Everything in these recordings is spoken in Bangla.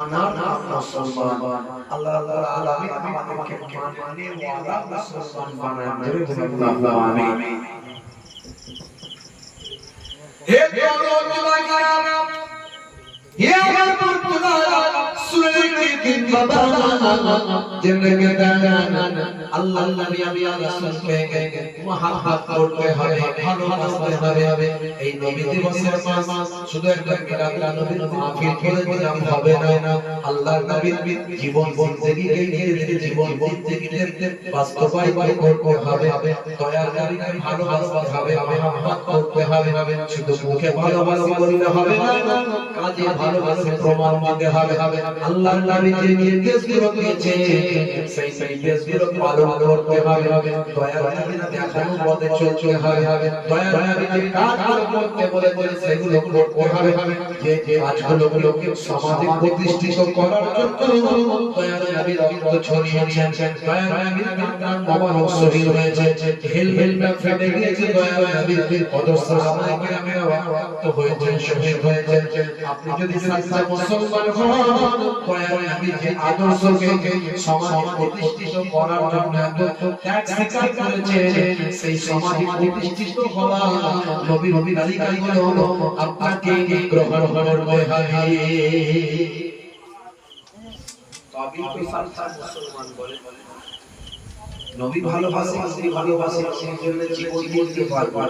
মুসলমান আল্লাহ রাব্বুল আলামিন আমাদেরকে মানে ওয়ালা মুসলমান বানায় ধরে আল্লাহ আমিন। হে দোয়া হে আমার পরওয়ারদিগার সুরে দিন বাবা জিন্দেগি দান আল্লাহ নবী আমি রাসূলকে মুহাব্বত করতে হবে, ভালোবাসতে হবে। এই নবী দিবসের পাঁচ শুধু একটা মিলাদ নবীর মাহফিল করে দিলাম হবে না। আল্লাহর নবীর জীবন জিন্দেগিকে নিজেদের জীবন জিন্দেগিতে বাস্তবায়ন করতে হবে। দয়ার নবীকে ভালোবাসতে হবে, মুহাব্বত করতে হবে। শুধু মুখে ভালোবাসা বললে হবে না, কাজে ভালোবাসা প্রমাণ দিতে হবে। আল্লাহর নবী যে নির্দেশগুলো দিয়েছে সেই নির্দেশগুলো পালন করতে হবে। দয়ার নবীর দেখানো পথে চলতে হবে। দয়ার নবী যে কাজগুলো করতে বলেছে সেগুলো করতে হবে। যে কাজগুলোকে সমাজে প্রতিষ্ঠিত করার জন্য দয়ার নবী রক্ত ছড়িয়েছেন। দয়ার নবীর প্রাণ মোবারক শহীদ হয়েছে, হেলমেট ফেটে গিয়েছে। দয়ার নবীর আদর্শ সাহাবায়ে কেরামেরা রক্ত হয়েছে, শহীদ হয়েছে। আপনি যদি সচ্চা মুসলমান হন, দয়ার নবীর যে আদর্শকে সমাজে প্রতিষ্ঠিত করার জন্য ত্যাগ স্বীকার করেছে, সেই সমাজে প্রতিষ্ঠিত হওয়া নবীর তালিকাগুলো আপনাকে গ্রহণ করতে হবে। তবেই তো সচ্চা মুসলমান বলে। নবী ভালোবাসে, স্ত্রী ভালোবাসে, সেই জন্য জীবন দিতে পারবো।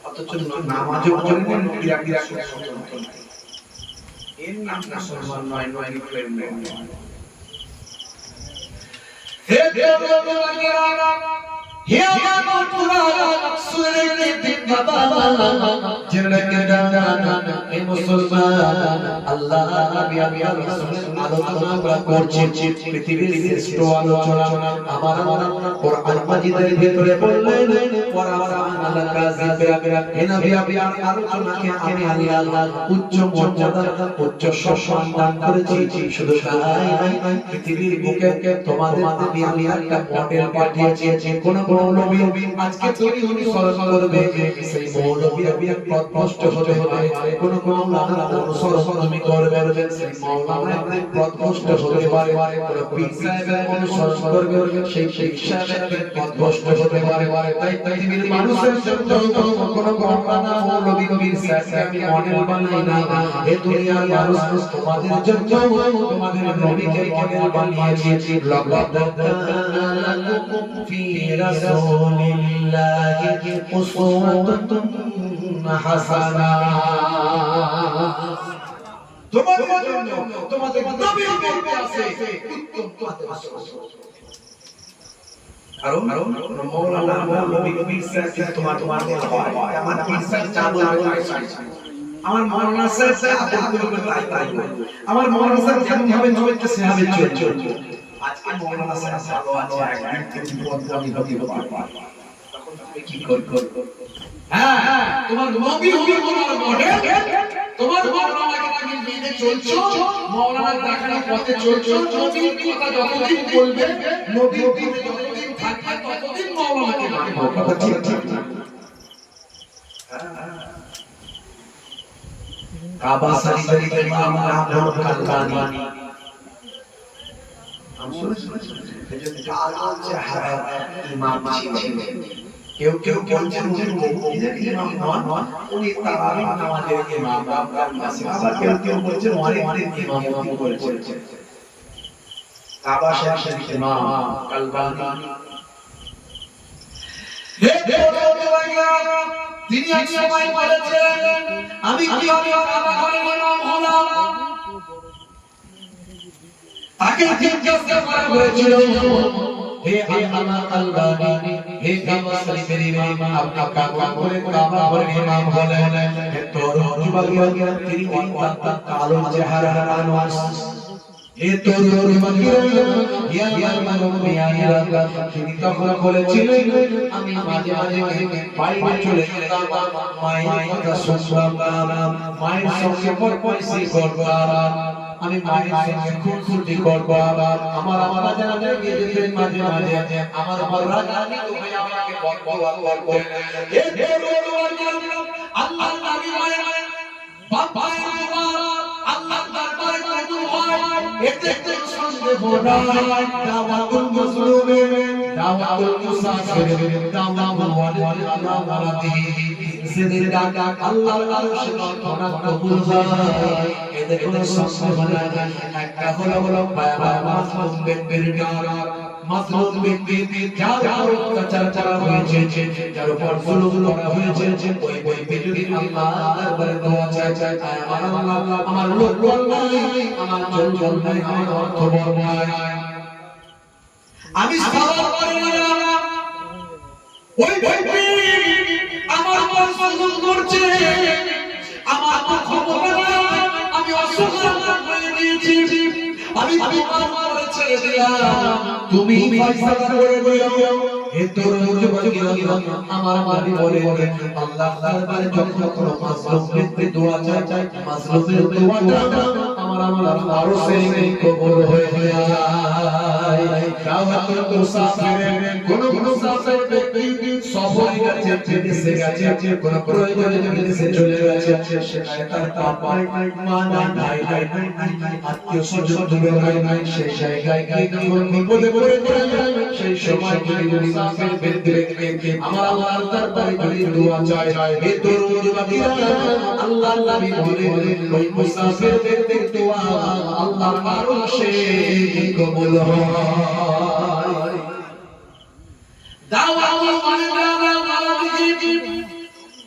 অথচ নামাজও পড়েন, ক্রিয়া এর নাম মুসলমান নয়, নবীর প্রেম নয়। হে দেবতারা, হে আমার পুরাণ সুরে দিন বাবা জিন্দেগি দান হে মুসলমান। আল্লাহ নবী আমি রাসূলের আলোচনা করছি, পৃথিবীর শ্রেষ্ঠ আলোচনা। আমার কোরআন মাজিদের ভিতরে বললেন ওয়ারাফা'না কাযিবা। হে নবী আপনার আলোচনাকে আমি আল্লাহ উচ্চ মর্যাদা, উচ্চ সম্মান দান করেছি। শুধু তাই নয়, পৃথিবীর বুকে তোমাদের নবী আমি একটা মডেল পাঠিয়েছি। কোন মৌলবী আজকে তৈরি অনুসরণ করবে, সেই মৌলবী পথভ্রষ্ট হতে হবে। কোন মাওলানা অনুসরণ তুমি করবে, সেই মাওলানা পথভ্রষ্ট হতে পারে। কোন পীর সাহেবের অনুসরণ করবে, সেই পীর সাহেবের পথভ্রষ্ট হতে পারে। তাই পৃথিবীর মানুষের জন্য কোন মাওলানা মৌলবী পীর সাহেবকে আমি মডেল বানাই না। এই দুনিয়ার মানুষ তোমাদের জন্য তোমাদের নবীকে মডেল বানিয়েছি। ফি রাসূলিল্লাহি উসওয়াতুন হাসানা। তোমাদের জন্য তোমাদের নবীর মধ্যে আছে উত্তম আদর্শ। কারণ মাওলানা মৌলবী পীর সাহেব তোমার হয়, আমার পীর সাহেব যা বলবে তাই চাই। আমার মাওলানা সাহেব আদর করবে তাই করবে। আমার মাওলানা সাহেব যেমন ভাবে চলছে সেভাবে চলছে। আজকে মাওলানা সাহেব ভালো আছে, একদিন বিপদ আমি হতে পারবো, তখন তুমি কি করবে? হ্যাঁ, তোমার নবী হবে তোমার মডেল। তোমার মাওলানাকে তুমি নিয়ে চলছো, মাওলানার দেখানো পথে চলছো। নবীর কথা যতদিন বলবে, নবীর দিনে যতদিন থাকবে, ততদিন মাওলানাকে মানবো। কথা ঠিক ঠিক। কাবা শরীফের ইমাম নাম কালবানি। কেউ কেউ বলছেন যে মসজিদের ইমাম নন, উনি তারাবির নামাজের ইমাম। আবার কেউ কেউ বলছেন অনেক ইমাম করেছেন। কাবা শরীফের ইমাম কালবানি। তিনি এক সময় বলেছেন, আমি কিভাবে কাবা ঘরের ইমাম হলাম? তাকে জিজ্ঞাসা করা হয়েছিল, হে আল্লামা কালবানি, হে কাবা শরীফের ইমাম, আপনি কাবা ঘরের ইমাম হলেন। তোর যুবক তিনি অত্যন্ত কালো চেহারার মানুষ। হে তোর তিনি তখন বলেছিলেন, আমি মাঝে মাঝে বাইরে চলে যেতাম, মায়ের কথা শুনতাম, মায়ের সঙ্গে পরপরশি করতাম। আমি মায়ের সঙ্গে খুনসুটি করতাম। আমার আম্মা জানা গিয়ে যেতেন মাঝে মাঝে, আমার বড়রা জানি তো ভাই আমাকে বকবক করতেন। হে আল্লাহর নবী মায়ের বাবা আল্লাহর দরবারে কবুল হয়। এতে কোনো সন্দেহ নাই দাওয়াতুল মাসলুমে দাওয়াতুল মুসাফির দাওয়াতুল ওয়ালিদ আলা ওয়ালাদিহি সেদিন ডাক আল্লাহর আরশে করা কবুল হয় এতে কোনো সন্দেহ নাই একটা হলো মাসলুম ব্যক্তির ডাক মাসলুম ব্যক্তি যার উপর অত্যাচার করা হয়েছে যার উপর জুলুম করা হয়েছে ওই ব্যক্তি যদি আল্লাহর দরবারে দোয়া চায় আমার আল্লাহ আমার লোক নাই আমার জল নাই আমার অর্থ বল নাই আমি সওয়াল করি না ওই ব্যক্তি আমার উপর জুলুম করছে আমার তো ক্ষমতা নাই আমি অসহায় হয়ে দিয়েছি আমি তোমার উপরে ছেড়ে দিলাম তুমি ফয়সালা করে দিও হে তরুণ যুবকেরা আমার বাড়ি বলে আল্লাহ দরবারে যখন কোনো মাসলুম ব্যক্তি দোয়া চায় মাসলুমের দোয়াটা আমার আল্লাহর আরশে কবুল হয়ে যায় দাওয়াতুল মুসাফির কোন মুসাফির ব্যক্তি সফরে গেছে বিদেশে গেছে কোন প্রয়োজনে বিদেশে চলে গেছে সেখানে তার বাপ মা নাই আত্মীয় স্বজন দূরে নাই সেই জায়গায় যখন বিপদে পড়ে যায় সেই সময় যদি মুসাফির ব্যক্তি আমার আল্লাহর দরবারে যদি দোয়া চায় হে তরুণ যুবকেরা আল্লাহ নবী বলেন ওই মুসাফির ব্যক্তির দোয়া আল্লাহর আরশে কবুল হয় দাওয়াতুল ওয়ালিদ আলা ওয়ালাদিহি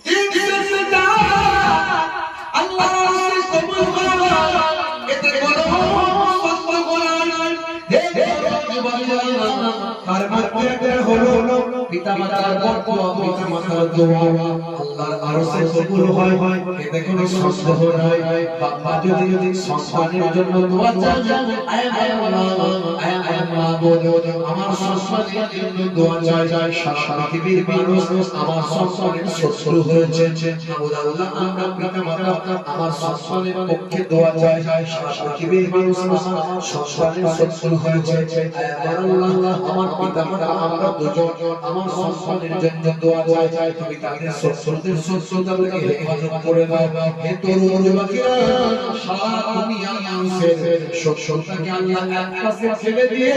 তিন সেজদা আল্লাহর আরশে কবুল হয় এতে কোনো সন্দেহ নাই হে যুবকেরা তার মধ্যে হলো পিতামাতার বরকত পিতামাতার দোয়া আল্লাহর আরশে কবুল হয় এতে কোনো সন্দেহ নাই বাবা যদি সন্তানের জন্য দোয়া চায় আয় আল্লাহ বলো আমার সন্তানের জন্য দোয়া চাই সারা পৃথিবীর মানুষ আমার সন্তানের শত্রু হয়েছে আল্লাহ আমরা পিতামাতা আমার সন্তানের পক্ষে দোয়া চাই সারা পৃথিবীর মানুষ আমার সন্তানের শত্রু হয়েছে আয় আল্লাহ আমার পিতামাতা আমরা দুজন আমার সন্তানের জন্য দোয়া চাই তুমি তাদের শত্রুদের শত্রুতাকে হেফাজত করে দাও হে তরুণ যুবকেরা সারা দুনিয়ার মানুষের শত্রুতাকে আল্লাহ এক পাশে ফেলে দিয়ে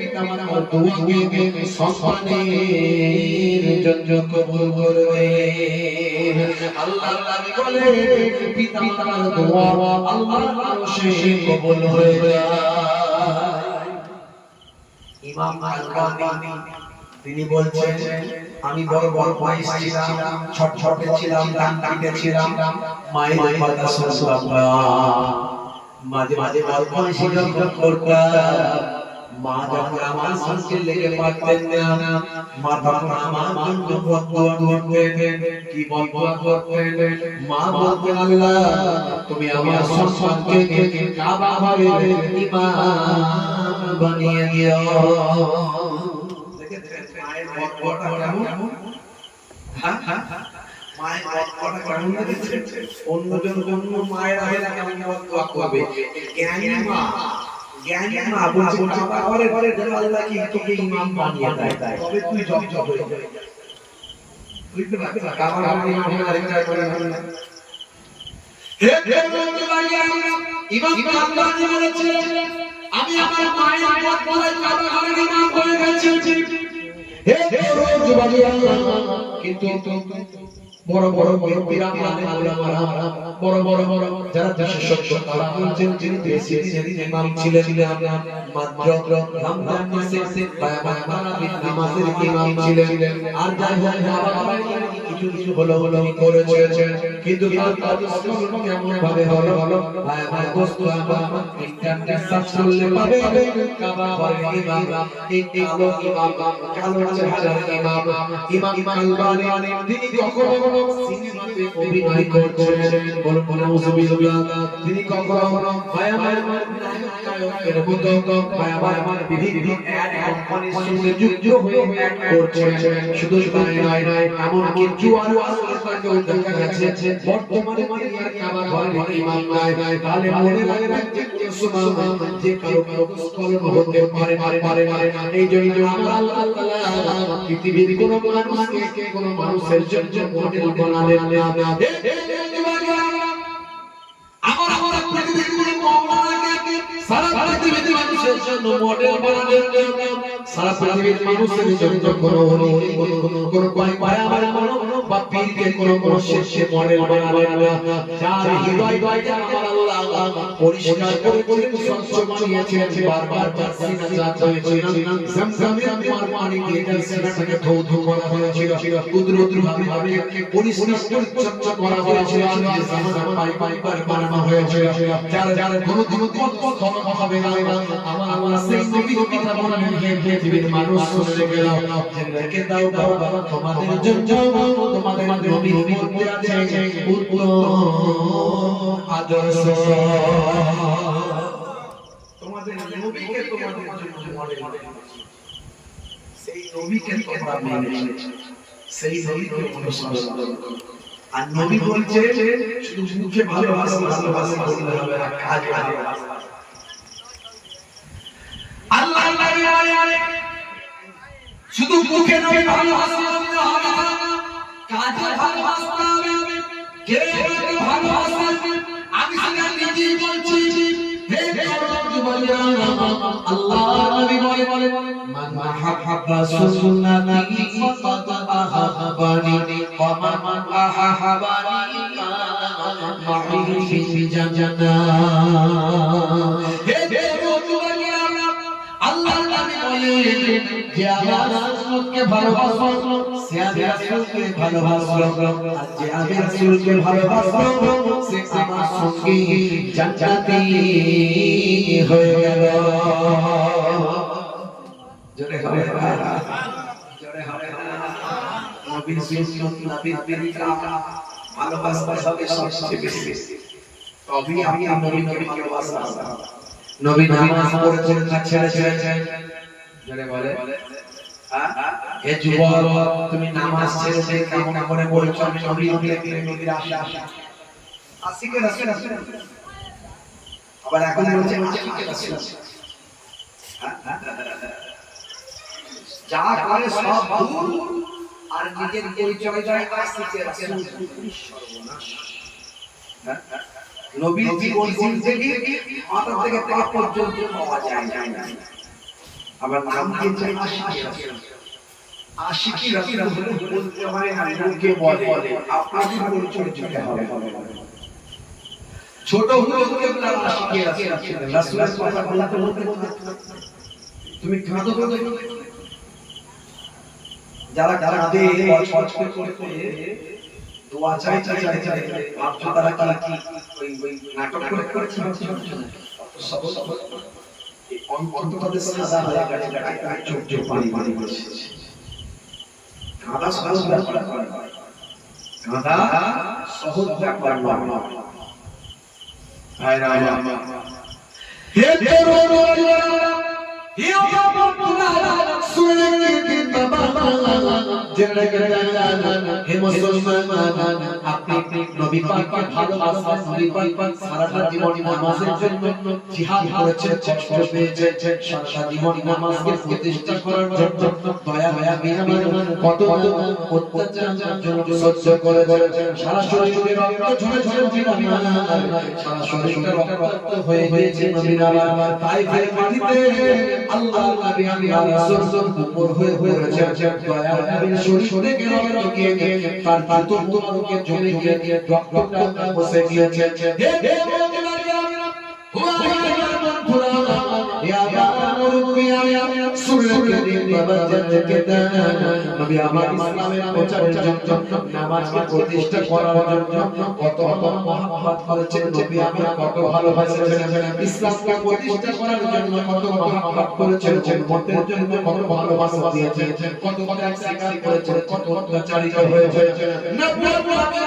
পিতামাতার দোয়াকে সন্তানের জন্য কবুল করে দেন আল্লাহর নবী বলে পিতামাতার দোয়া আল্লাহর আরশে কবুল হয়ে যায় ইমাম আল-বানী তিনি বলছেন আমি বড় বড় বয়স ছিলাম ছোট ছিলাম ডানপিটে ছিলাম মায়ের কথা শুনতাম না মাঝে মাঝে বদমাইশি যখন করতাম মা যখন আমার সঙ্গে লেগে পারতেন না মা তখন আমার জন্য বদদোয়া করতেন কি বদদোয়া করতেন মা বলতেন আল্লাহ তুমি আমার সন্তানকে কাবা ঘরের ইমাম বানিয়ে দিও মায়ের বদদোয়াটা কেমন মায়ের বদদোয়াটা কেমন লাগছে অন্যজন অন্য মায়ের আগে কেমন বদদোয়া করবে জ্ঞানী মা বলছে কাবা ঘরে যেন আল্লাহ কি তোকে ইমাম বানিয়ে দেয় তবে তুই জব হয়ে যাবে বুঝতে পারছিস কাবা ঘরে ইমাম আরেকটা করে হে ইমাম বান্দানি বলেছে আমি আমার মায়ের বদদোয়ায় কাবা ঘরে ইমাম হয়ে গেছি হে যুবকেরা কিন্তু বড় বড় মুরব্বিরা ওলামারা বড় বড় যারা বিশেষজ্ঞ তারা বলছেন যিনি দেশে ইমাম ছিলেন মাত্র রমজান মাসে নামাজের ইমাম ছিলেন আর যাই হোক কিছু হলো করেছে কিন্তু কেমন ভাবে হলো দোস্ত আমার ইন্টারনেট সার্চ করলে পাবে কাবা ঘরের ইমাম এই কালো চেহারার ইমাম আল-বানী তিনি কখনো সিনেমাতে অভিনয় করছেন বলুন নাউজুবিল্লাহ তিনি কখনো ভয়াবহ নায়কের মতো ভয়াবহ বিভিন্ন অ্যাড কোম্পানির সঙ্গে যুক্ত হয়ে অ্যাড করছেন শুধু তাই নয় এমন কিছু আরো আসলটাকেও দেখা গেছে বর্তমানে আর কাবা ঘরের ইমাম নাই তাহলে মনে রাখবেন মুসলমান যে কারো স্কলন হতে পারে এই জন্য আমরা আল্লাহ তাআলা পৃথিবীর কোন মানুষকে কোন মানুষের জন্য মডেল বানালেন না আমার পৃথিবীর কোন মাওলানাকে সারা পৃথিবীর মানুষের জন্য মডেল বানানোর জন্য সারা পৃথিবীর মানুষের জন্য কোন পায়গাম্বর বা পীরকে কোন শেষে মডেল বানালেন না। যার হৃদয়টা আমার আল্লাহ পরিষ্কার করে স্বচ্ছ বানিয়েছেন, বারবার তার সিনা জাত হয়েছিল, জমজমের তোমার পানি দিয়ে তার সিনাটাকে ধৌত করা হয়েছিল, কুদরতভাবে পরিষ্কার পরিচ্ছন্ন করা হয়েছিল, যে জামানা পাইবার বানানো হয়েছিল। যার কোনো দিন ধর্ম হবে না, আমার সেই নবীর কথা বলেন পৃথিবীর মানুষ শুনে গেল, রেখে দাও বাবা তোমাদের জন্য তোমাদের নবীর মধ্যে আছে উত্তম আদর্শ। তোমাদের নবীকে তোমাদের জন্য মডেল বানিয়েছে, সেই নবীকে তোমরা মেনে সেই নবীকে অনুসরণ করো। আর নবী বলছে শুধু মুখে ভালোবাসা বলতে হবে না, কাজে ভালোবাসা। আল্লাহ শুধু মুখে নবী ভালোবাসা বলতে হবে না, কাজে ভালোবাসতে হবে। কে ভালোবাসে? আমি সেটা নিজেই বলছি। হে আল্লাহ নবী বলে মান আহাব্বা সুন্নতি ফাকাদ আহাব্বানি ওয়া মান আহাব্বানি মা'i ফি জান্নাহ। হে আল্লাহ নবী বলে যে আমার রাসূলকে ভালোবাসো সে আমি রাসূলকে ভালোবাসো, আর যে আমি রাসূলকে ভালোবাসো সে আমার সঙ্গে জান্নাতি হয়ে গেল। জোরে হবে না, জোরে হবে না। নবীর সুন্নাত নবীর তরিকা ভালোবাসা হবে সবচেয়ে বেশি, তবে আমি নবীকে ভালোবাসা। নবী নামাজ পড়েছেন না ছেড়েছেন? জোরে বলে হে যুবক তুমি নামাজ ছেড়ে কেমন করে বলছো আমি নবীর আশা আশিকে রাসূল। আবার এখন বলছে আশিকে রাসূল। যা করে সব ভুল আর নিজের পরিচয় দেয় আশিকে রাসূল। সর্বনাশ। নবীর জীবন জিন্দেগি মাথা থেকে পা পর্যন্ত পাওয়া যায় না। আবার নাম দিয়েছে আশিকে রাসূল। আশিকি রাসূল বলতে হয় না, মুখে বলে আপনাদের পরিচয় দিতে হবে। ছোট হলে বলে আশিকি রাসূল, রাসূলের কথা বলতে বলতে তুমি কাঁদো বলতে যারা কাঁদে পছন্দ করতে দোয়া চাই ভাবছো তারা কি ওই নাটক করেছে সব অন্তত সাদা হয়ে গেছে, চোখ পানি পানি করছে। কাঁদা সহজ ব্যাপার নয়, কাঁদা সহজ ব্যাপার নয়। ভাইরা আমার হে হে মুসলমান আপনি নবী পাককে ভালোবাসেন, নবী পাক সারাটা জীবন নামাজের জন্য জিহাদ করেছেন, কষ্ট পেয়েছেন, সারাটা জীবন নামাজকে প্রতিষ্ঠা করার জন্য দয়া বিনয় কত অত্যাচার সহ্য করেছেন, সারা শরীরে রক্ত ঝরে ঝরে সারা শরীরে রক্ত হয়ে গিয়েছে নবীর আমার তাইফের মাটিতে আল্লাহ নবী রাসূল উপর হয়ে পড়েছেন, দয়া নবীর শরীরে রক্ত গিয়ে তার পাতরকে জমে গিয়ে রক্তটা বসে গিয়েছে। হে নামাজকে প্রতিষ্ঠা করার জন্য কত মহব্বত করেছেন নবী, আমি কত ভালোবাসেছেন ইসলামকে প্রতিষ্ঠা করার জন্য কত মহব্বত করেছেন, উম্মতের জন্য কত ভালোবাসা দিয়েছেন, কত ত্যাগ স্বীকার করেছেন, কত অত্যাচারিত হয়েছে।